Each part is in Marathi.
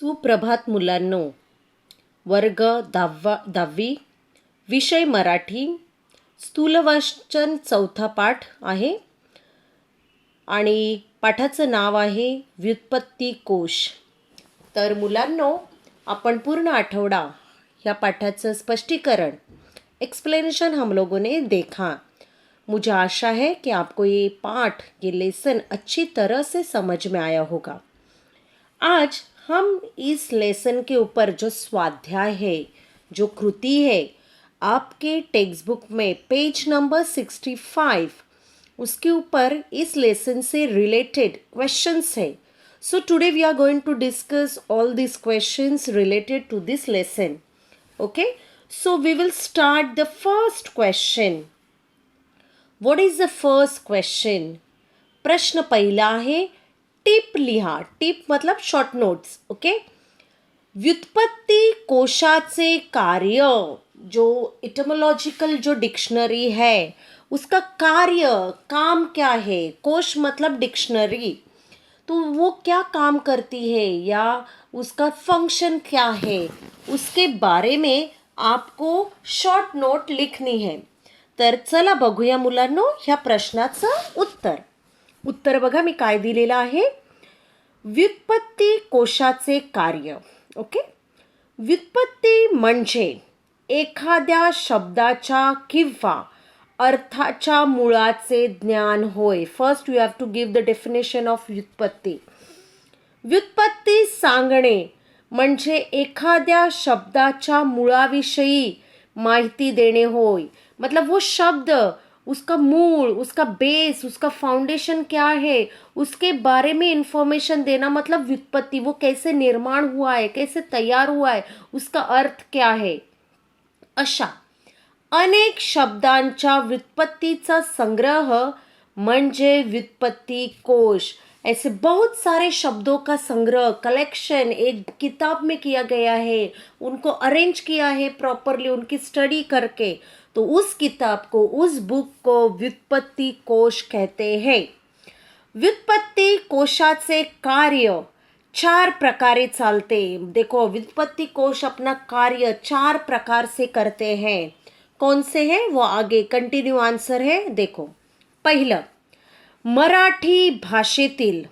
सुप्रभात मुलांनो. वर्ग 10वी विषय मराठी, स्थूलवाचन चौथा पाठ आहे आणि पाठाचं नाव आहे व्युत्पत्ती कोश. तर मुलांनो, आपण पूर्ण आठवडा ह्या पाठाचं स्पष्टीकरण एक्सप्लेनेशन हम लोगों ने देखा. मुझे आशा है कि आपको ये पाठ, ये लेसन अच्छी तरह से समझ में आया होगा. आज हम इस लेसन के ऊपर जो स्वाध्याय है, जो कृति है, आपके टेक्स्ट बुक में पेज नंबर 65, उसके ऊपर इस लेसन से रिलेटेड क्वेश्चंस है. So today we are going to discuss all this questions related to this lesson. Okay, so we will start the first question. What is the first question? प्रश्न पहिला आहे, टिप लिहा. टिप मतलब शॉर्ट नोट्स. ओके. व्युत्पत्ती कोशाचे कार्य, जो इटमोलॉजिकल जो डिक्शनरी है, उसका कार्य, काम क्या है? कोश मतलब डिक्शनरी, तो वो क्या काम करती है या उसका फंक्शन क्या है, उसके बारे में आपको शॉर्ट नोट लिखनी है. तर चला बघूया मुलांनो ह्या प्रश्नाचं उत्तर. उत्तर बघा मी काय दिलेलं आहे. व्युत्पत्ती कोशाचे कार्य. ओके. व्युत्पत्ती म्हणजे एखाद्या शब्दाच्या किंवा अर्थाच्या मुळाचे ज्ञान होय. First you have to give the definition of व्युत्पत्ती. व्युत्पत्ती सांगणे म्हणजे एखाद्या शब्दाच्या मुळाविषयी माहिती देणे होय. मतलब वो शब्द, उसका मूल, उसका बेस, उसका फाउंडेशन क्या है, उसके बारे में इंफॉर्मेशन देना मतलब व्युत्पत्ति. वो कैसे निर्माण हुआ है, कैसे तैयार हुआ है, उसका अर्थ क्या है. अशा अनेक शब्दांच्या व्युत्पत्तीचा संग्रह म्हणजे व्युत्पत्ति कोश. ऐसे बहुत सारे शब्दों का संग्रह, कलेक्शन एक किताब में किया गया है, उनको अरेंज किया है प्रॉपरली, उनकी स्टडी करके, तो उस किताब को, उस बुक को व्युत्पत्ति कोश कहते हैं. व्युत्पत्ति कोशाचे कार्य 4 प्रकारे चालते. देखो, व्युत्पत्ति कोश अपना कार्य 4 प्रकार से करते हैं. कौन से हैं वो आगे कंटिन्यू आंसर है. देखो, पहिलं, मराठी भाषेतील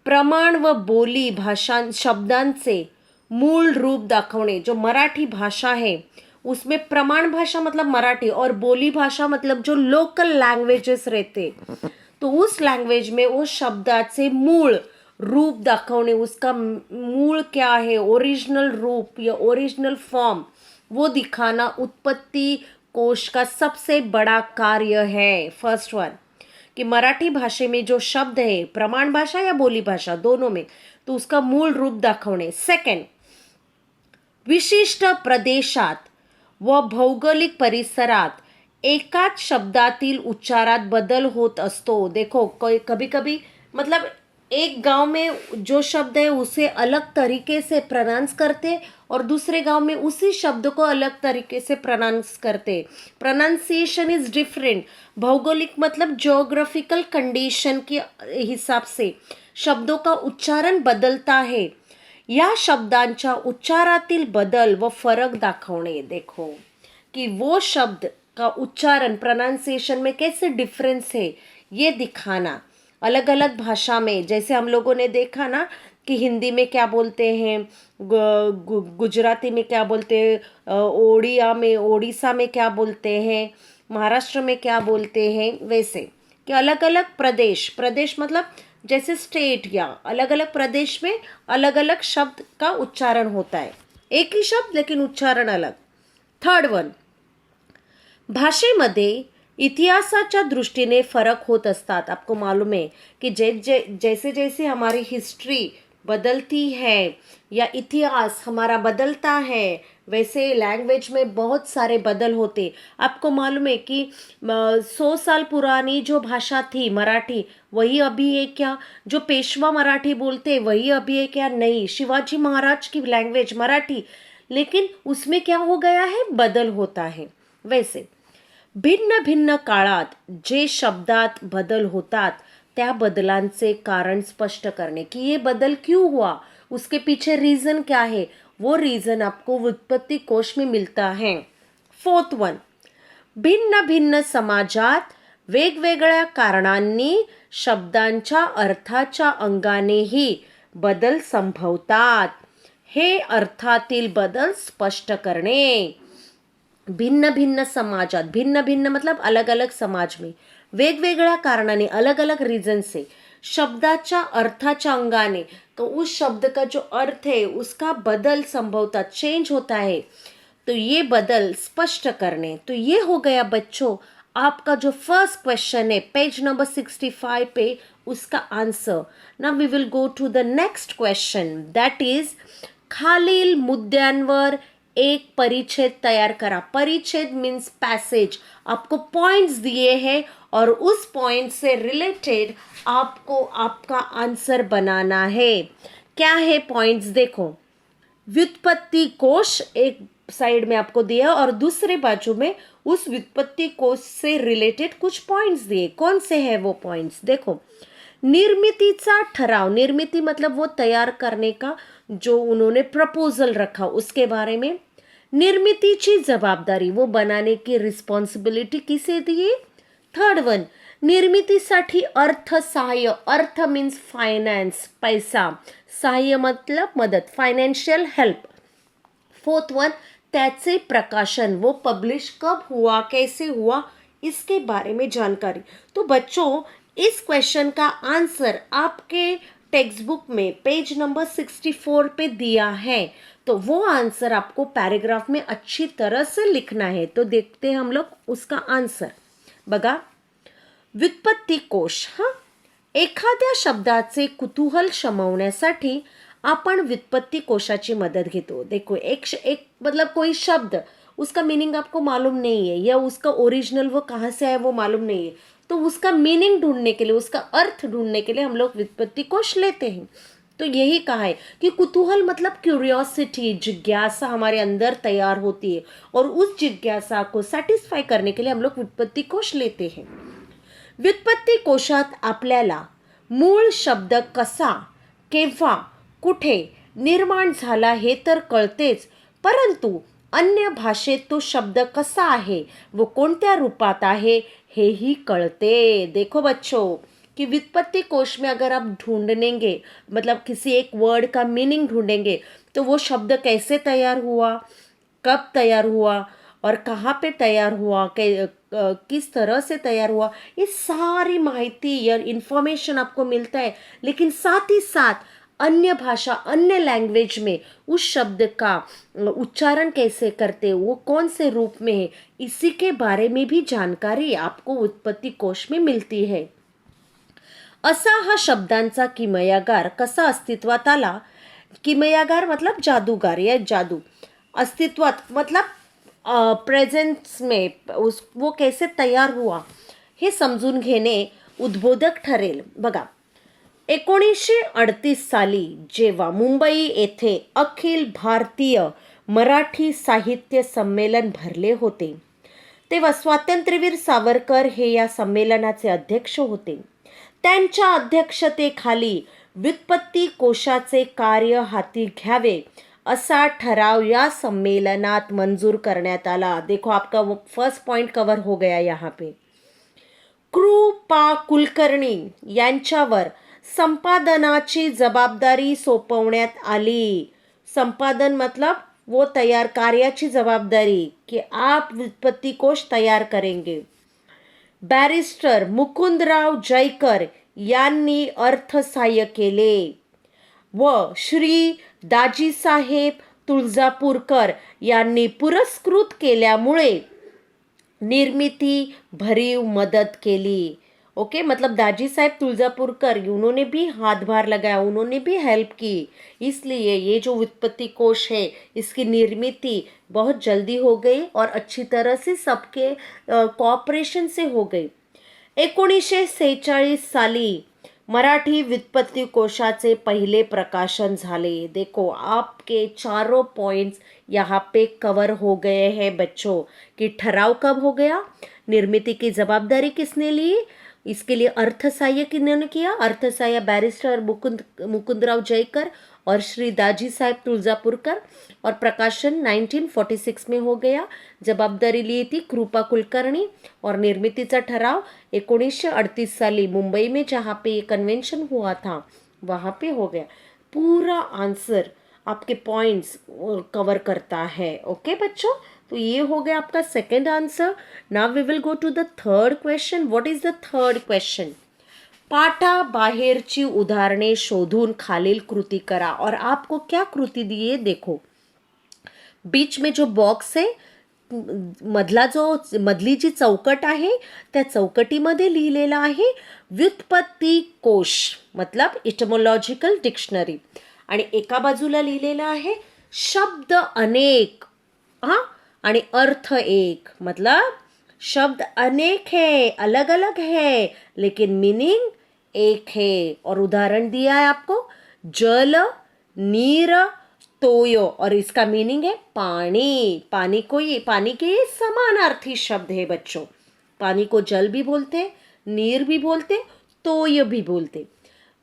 प्रमाण व बोली भाषा शब्दांचे मूल रूप दाखवणे. जो मराठी भाषा है उसमें प्रमाण भाषा मतलब मराठी और बोली भाषा मतलब जो लोकल लैंग्वेजेस रहते, तो उस लैंग्वेज में उस शब्दाचे मूळ रूप दाखवणे. उसका मूळ क्या है, ओरिजिनल रूप या ओरिजिनल फॉर्म, वो दिखाना उत्पत्ति कोश का सबसे बड़ा कार्य है. फर्स्ट वन, कि मराठी भाषे में जो शब्द है, प्रमाण भाषा या बोली भाषा दोनों में, तो उसका मूल रूप दाखवणे. सेकंड, विशिष्ट प्रदेशात व भौगोलिक परिसरात एकाच शब्दातील उच्चारात बदल होत असतो. देखो, कभी कभी मतलब एक गांव में जो शब्द है उसे अलग तरीके से प्रोनाउंस करते और दूसरे गांव में उसी शब्द को अलग तरीके से प्रोनाउंस करते. Pronunciation is different. भौगोलिक मतलब ज्योग्राफिकल कंडीशन के हिसाब से शब्दों का उच्चारण बदलता है. या शब्दांच्या उच्चारातील बदल व फरक दाखवणे. देखो कि वो शब्द का उच्चारण, प्रोनाउंसिएशन में कैसे डिफरेंस है, ये दिखाना. अलग अलग भाषा में, जैसे हम लोगों ने देखा ना कि हिंदी में क्या बोलते हैं, गुजराती में क्या बोलते हैं, ओडिया में, ओडिशा में क्या बोलते हैं, महाराष्ट्र में क्या बोलते हैं, वैसे कि अलग अलग प्रदेश, प्रदेश मतलब जैसे स्टेट, या अलग अलग प्रदेश में अलग अलग शब्द का उच्चारण होता है. एक ही शब्द लेकिन उच्चारण अलग. थर्ड वन, भाषेमध्ये इतिहासाच्या दृष्टीने फरक होत असतात. आपको मालूम है कि जैसे जैसे हमारी हिस्ट्री बदलती है या इतिहास हमारा बदलता है, वैसे लैंग्वेज में बहुत सारे बदल होते. आपको मालूम है कि 100 साल पुरानी जो भाषा थी मराठी, वही अभी है क्या? जो पेशवा मराठी बोलते वही अभी है क्या? नहीं. शिवाजी महाराज की लैंग्वेज मराठी, लेकिन उसमें क्या हो गया है, बदल होता है. वैसे भिन्न भिन्न काळात जे शब्दात बदल होतात त्या बदलांचे कारण स्पष्ट करणे, की ये बदल क्यों हुआ, उसके पीछे रीजन क्या है, वो रीजन आपको व्युत्पत्ती कोश में मिळता है. 4th वन, भिन्न भिन्न समाजात वेगवेगळ्या कारणांनी शब्दांच्या अर्थाच्या अंगानेही बदल संभवतात. हे अर्थातील बदल स्पष्ट करणे. भिन्न भिन्न समाजात, भिन्न भिन्न मतलब अलग अलग समाज में, वेगवेगळ्या कारणाने, अलग अलग रीजन से, शब्दाच्या अर्थाच्या अंगाने, तो उस शब्द का जो अर्थ है उसका बदल संभवता, चेंज होता है. तो ये बदल स्पष्ट करने. तो ये हो गया बच्चों आपका जो फर्स्ट क्वेश्चन है पेज नंबर 65 पे, उसका answer. Now we will go to the next question, that is खालील मुद्द्यांवर एक परिच्छेद तैयार करा. परिच्छेद मीन्स पैसेज. आपको पॉइंट्स दिए हैं और उस पॉइंट से रिलेटेड आपको आपका आंसर बनाना है. क्या है पॉइंट्स, देखो. व्युत्पत्ति कोश एक साइड में आपको दिया और दूसरे बाजू में उस व्युत्पत्ति कोश से रिलेटेड कुछ पॉइंट्स दिए. कौन से हैं वो पॉइंट्स, देखो. निर्मितीचा ठराव, निर्मिती मतलब वो तैयार करने का जो उन्होंने प्रपोजल रखा उसके बारे में. निर्मितीची जबाबदारी, वो बनाने की रिस्पॉन्सिबिलिटी किसे दिए. 3rd वन, निर्मितीसाठी अर्थ सहाय्य. अर्थ मीन्स फायनान्स, पैसा. सहाय्य मतलब मदत, फाइनेंशियल हेल्प. 4th वन, त्याचे प्रकाशन, वो पब्लिश कब हुआ, कैसे हुआ, इसके बारे में जानकारी. तो बच्चों इस क्वेश्चन का आंसर आपके टेक्स्ट बुक में पेज नंबर 64 पे दिया है. तो वो आंसर आपको पैराग्राफ में अच्छी तरह से लिखना है. तो देखते हैं हम लोग उसका आंसर. बघा, व्युत्पत्ती कोश. एखाद्या शब्दाचे कुतूहल शमवण्यासाठी आपण व्युत्पत्ती कोशाची मदत घेतो. देखो, एक मतलब कोई शब्द, उसका मीनिंग आपको मालूम नहीं है या उसका ओरिजिनल वो कहाँ से आया वो मालूम नहीं है, तो उसका मीनिंग ढूंढने के लिए, उसका अर्थ ढूंढने के लिए हम लोग व्युत्पत्ति कोश लेते हैं. तो यही कहा है कि कुतूहल मतलब क्यूरियोसिटी, जिज्ञासा हमारे अंदर तैयार होती है और उस जिज्ञासा को सैटिस्फाई करने के लिए हम लोग व्युत्पत्ति कोश लेते हैं. व्युत्पत्ती कोशात आपल्याला मूळ शब्द कसा, केव्हा, कुठे निर्माण झाला हे तर कळतेच, परंतु अन्य भाषेत तो शब्द कसा आहे वो कोणत्या रूपात आहे हेही कळते. देखो बच्चों कि व्युत्पत्ति कोश में अगर आप ढूंढेंगे, मतलब किसी एक वर्ड का मीनिंग ढूंढेंगे, तो वो शब्द कैसे तैयार हुआ, कब तैयार हुआ और कहाँ पे तैयार हुआ, किस तरह से तैयार हुआ, ये सारी माहिती या इन्फॉर्मेशन आपको मिलता है. लेकिन साथ ही साथ अन्य भाषा, अन्य लैंग्वेज में उस शब्द का उच्चारण कैसे करते, वो कौन से रूप में है, इसी के बारे में भी जानकारी आपको व्युत्पत्ति कोश में मिलती है. असा हा शब्दांचा किमयागार कसा अस्तित्वात आला. किमयागार मतलब जादूगार या जादू. अस्तित्वात मतलब प्रेजेंस में वो कैसे तयार हुआ हे समजून घेणे उद्बोधक ठरेल. बघा, 1938 साली जेव्हा मुंबई येथे अखिल भारतीय मराठी साहित्य संमेलन भरले होते, तेव्हा स्वातंत्र्यवीर सावरकर हे या संमेलनाचे अध्यक्ष होते. त्यांच्या अध्यक्षतेखाली व्युत्पत्ती कोशाचे कार्य हाती घ्यावे असा ठराव या संमेलनात मंजूर करण्यात आला. देखो, आपका फर्स्ट पॉइंट कवर हो गया यहाँ पे. कृपा कुलकर्णी यांच्यावर संपादनाची जबाबदारी सोपवण्यात आली. संपादन मतलब वो तैयार, कार्याची जबाबदारी कि आप व्युत्पत्ती कोश तैयार करेंगे. बॅरिस्टर मुकुंदराव जयकर यांनी अर्थसहाय्य केले व श्री दाजीसाहेब तुळजापूरकर यांनी पुरस्कृत केल्यामुळे निर्मिती भरीव मदत केली. ओके, मतलब दाजी साहेब तुळजापुरकर उन्होंने भी हाथभार लगाया, उन्होंने भी हेल्प की. इसलिए ये जो व्युत्पत्ति कोश है इसकी निर्मिती बहुत जल्दी हो गई और अच्छी तरह से सबके कोऑपरेशन से हो गई. 1946 साली मराठी व्युत्पत्ति कोशाचे पहिले प्रकाशन झाले. देखो, आपके चारों पॉइंट्स यहाँ पे कवर हो गए हैं बच्चों. कि ठहराव कब हो गया, निर्मिती की जवाबदारी किसने ली, इसके लिए अर्थसहाय्य किन्होंने किया, अर्थसहाय्य बैरिस्टर मुकुंदराव जयकर, और श्री दाजी साहेब तुळजापुरकर, और प्रकाशन 1946 में हो गया। जबाबदारी ली थी कृपा कुलकर्णी, और निर्मितीचा ठराव 1938 साली मुंबई में जहाँ पे ये कन्वेंशन हुआ था वहाँ पे हो गया। पूरा आंसर आपके पॉइंट्स कवर करता है। ओके बच्चों, तो ये हो गया आपका second answer. Now we will go to the third question. What is the third question? पाठाबाहेरची उदाहरणे शोधून खालील कृती करा। और आपको क्या कृती दी है देखो, बीच में जो बॉक्स आहे, मधली जी चौकट आहे त्या चौकटीमध्ये लिहिलेलं आहे व्युत्पत्ती कोश, मतलब इटमोलॉजिकल डिक्शनरी, आणि एका बाजूला लिहिलेलं आहे शब्द अनेक, हाँ, आणि अर्थ एक, मतलब शब्द अनेक है, अलग अलग है, लेकिन मीनिंग एक है। और उदाहरण दिया है आपको जल, नीर, तोयो, और इसका मीनिंग है पानी। पानी के ये समानार्थी शब्द है बच्चों। पानी को जल भी बोलते, नीर भी बोलते, तोय भी बोलते।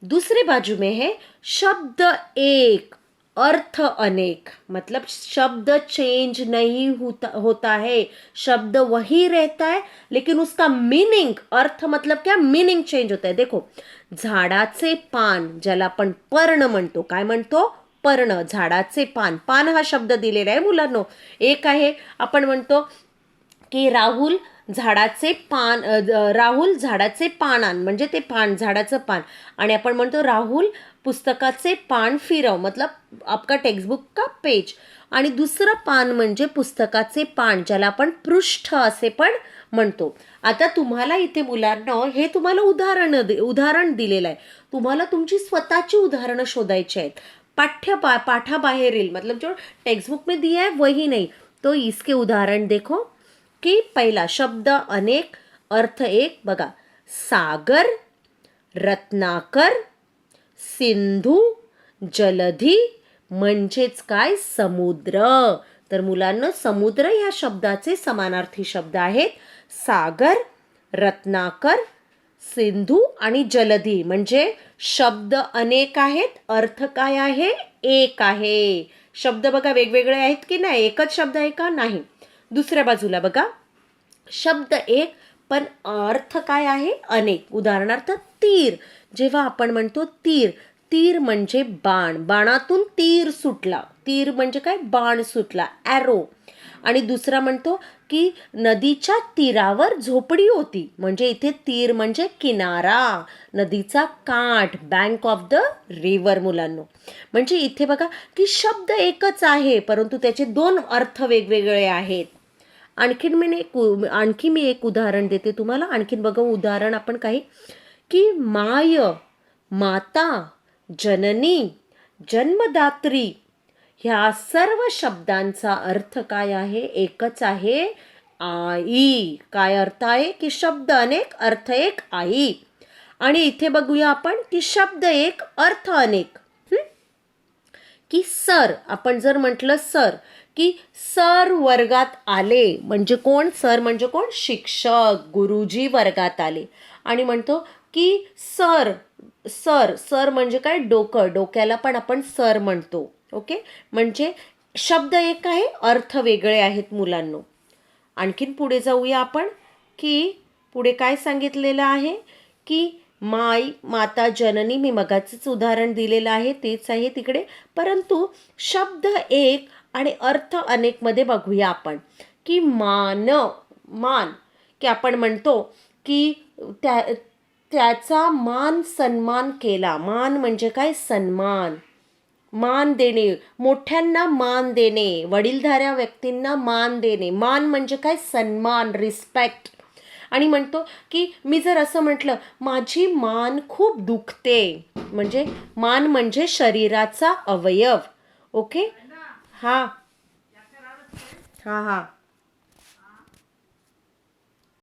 दूसरे बाजू में है शब्द एक, अर्थ अनेक, मतलब शब्द चेंज नहीं होता है, शब्द वही रहता है, लेकिन उसका मीनिंग, अर्थ मतलब क्या, मीनिंग चेंज होता है। देखो, झाडाचे पान, ज्याला आपण पर्ण म्हणतो, काय म्हणतो, पर्ण, झाडाचे पान, पान हा शब्द दिलेला आहे मुलांनो। एक आहे आपण म्हणतो की राहुल झाडाचे पान आण, म्हणजे ते पान, झाडाचं पान, आणि आपण म्हणतो राहुल पुस्तकाचे पान फिरव, मतलब आपका टेक्स्टबुक का पेज, आणि दुसरं पान म्हणजे पुस्तकाचे पान, ज्याला आपण पृष्ठ असे पण म्हणतो। आता तुम्हाला इथे मुलांना हे तुम्हाला उदाहरण दिलेलं आहे, तुम्हाला तुमची स्वतःची उदाहरणं शोधायची आहेत। पाठाबाहेरील, मतलब जो टेक्स्टबुक में दिया है वही नहीं, तो इसके उदाहरण देखो कि पहला शब्द अनेक, अर्थ एक, बघा, सागर, रत्नाकर, सिंधू, जलधी, म्हणजेच काय, समुद्र। तर मुलांना समुद्र या शब्दाचे समानार्थी शब्द आहेत सागर, रत्नाकर, सिंधू आणि जलधी। म्हणजे शब्द अनेक आहेत, अर्थ काय आहे, एक आहे। शब्द बघा वेगवेगळे आहेत की नाही, एकच शब्द आहे का, नाही। दुसऱ्या बाजूला बघा, शब्द एक पण अर्थ काय आहे, अनेक। उदाहरणार्थ तीर, जेव्हा आपण म्हणतो तीर, तीर म्हणजे बाण, बाणातून तीर सुटला, तीर म्हणजे काय, बाण सुटला, ॲरो। आणि दुसरा म्हणतो की नदीच्या तीरावर झोपडी होती, म्हणजे इथे तीर म्हणजे किनारा, नदीचा काठ, बँक ऑफ द रिव्हर मुलांनो। म्हणजे इथे बघा की शब्द एकच आहे, परंतु त्याचे दोन अर्थ वेगवेगळे आहेत। आणखी मी एक उदाहरण देते तुम्हाला। आणखीन बघा उदाहरण आपण काही, की माय, माता, जननी, जन्मदात्री, ह्या सर्व शब्दांचा अर्थ काय आहे, एकच आहे, आई। काय अर्थ आहे, की शब्द अनेक, अर्थ एक, आई। आणि इथे बघूया आपण की शब्द एक, अर्थ अनेक, की सर, आपण जर म्हटलं सर, की सर वर्गात आले, म्हणजे कोण, सर म्हणजे कोण, शिक्षक, गुरुजी वर्गात आले। आणि म्हणतो की सर, सर, सर म्हणजे काय, डोकं, डोक्याला पण आपण सर म्हणतो। ओके, म्हणजे शब्द एक आहे, अर्थ वेगळे आहेत मुलांनो। आणखीन पुढे जाऊया आपण, की पुढे काय सांगितलेलं आहे, की माय, माता, जननी, मी मगाचंच उदाहरण दिलेलं आहे तेच आहे तिकडे, परंतु शब्द एक आणि अर्थ अनेक मध्ये बघूया आपण, की मान, मान, की आपण म्हणतो की त्याचा मान सन्मान केला, मान म्हणजे काय, सन्मान, मान देणे, मोठ्यांना मान देणे, वडीलधाऱ्या व्यक्तींना मान देणे, मान म्हणजे काय, सन्मान, रिस्पेक्ट। आणि म्हणतो की मी जर असं म्हटलं माझी मान खूप दुखते, म्हणजे मान म्हणजे शरीराचा अवयव। ओके, हा हा हा